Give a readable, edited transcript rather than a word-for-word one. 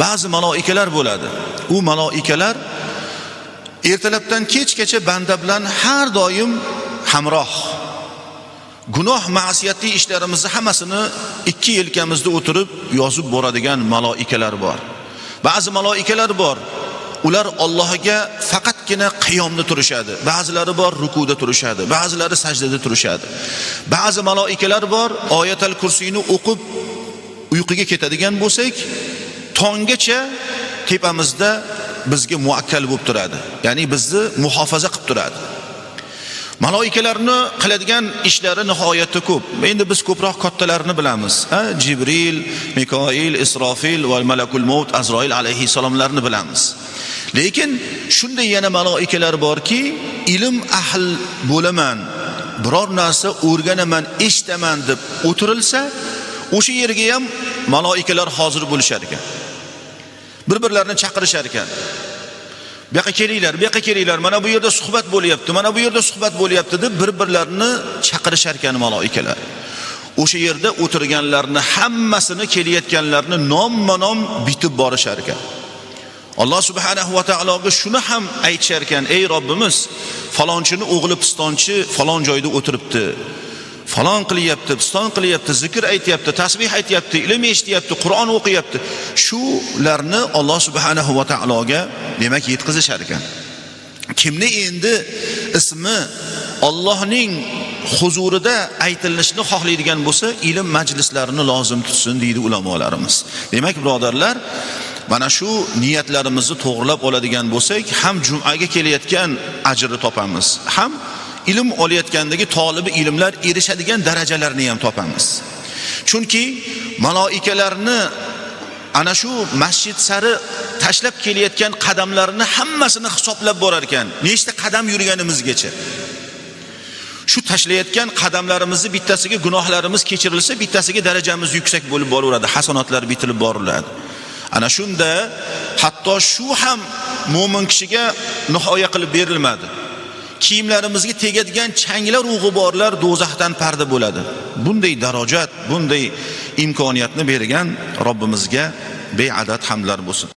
ba'zi maloikalar bo'ladi. U maloikalar ertalabdan kechgacha banda bilan har doim hamroh. Gunoh, ma'siyatli ishlarimizni hammasini ikki yelkamizda o'tirib yozib boradigan maloikalar bor. Ba'zi maloikalar bor. Ular Allohga faqatgina qiyomda turishadi. Ba'zilari bor rukuda turishadi, ba'zilari sajdada turishadi. Ba'zi maloikalar bor, oyatul kursiyni o'qib uyquga ketadigan bo'lsak, tonggacha tepamizda bizga muakkal bo'lib turadi. Ya'ni bizni muhofaza qilib turadi. Maloikalarni qiladigan ishlari nihoyatda ko'p. Endi biz ko'proq kattalarini bilamiz. Jibril, Mikoil, Isrofil va Malakul Maut Azroil alayhissalomlarni bilamiz. Lekin shunday yana maloikalar borki, ilm ahl bo'laman, biror narsa o'rganaman, eshitaman deb o'tirilsa, o'sha yerga ham maloikalar hozir bo'lishar ekan. Bir-birlarini chaqirishar ekan. Bu yoqqa kelinglar, bu yoqqa kelinglar, mana bu yerda suhbat bo'lyapti, mana bu yerda suhbat bo'lyapti deb bir-birlarini chaqirishar ekan maloikalar. O'sha yerda o'tirganlarni hammasini, kelayotganlarni nomma-nom bitib borishar ekan. Alloh subhanahu va taologa shuni ham aytishar ekan: "Ey Robbimiz, falonchini o'g'li pistonchi falon joyda o'tiribdi. Falon qilyapti, piston qilyapti, zikr aytyapti, tasbih aytyapti, ilm eshityapti, Qur'on o'qiyapti." Shularni Alloh subhanahu va taologa demak yetkazishar ekan. Kimni endi ismi Allohning huzurida aytilishni xohlaydigan bo'lsa, ilm majlislarini lozim tutsin deydi ulamolarimiz. Demak, birodarlar, mana shu niyatlarimizni to'g'rilab oladigan bo'lsak, ham jumaga kelayotgan ajrni topamiz, ham ilm olayotgandagi tolibi ilmlar erishadigan darajalarni ham topamiz. Chunki maloikalarni ana shu masjid sari tashlab kelayotgan qadamlarini hammasini hisoblab borar ekan. Nechta qadam yurganimizgacha. Shu tashlayotgan qadamlarimizni bittasiga gunohlarimiz kechirilsa, bittasiga darajamiz yuksak bo'lib boraveradi, hasanotlar bitilib boriladi. Ana shunda hatto shu ham mo'min kishiga nihoya qilib berilmadi. Kiyimlarimizga tegadigan changlar, g'uborlar do'zaxdan parda bo'ladi. Bunday darajat, bunday imkoniyatni bergan Robbimizga beadad hamdlar bo'lsin.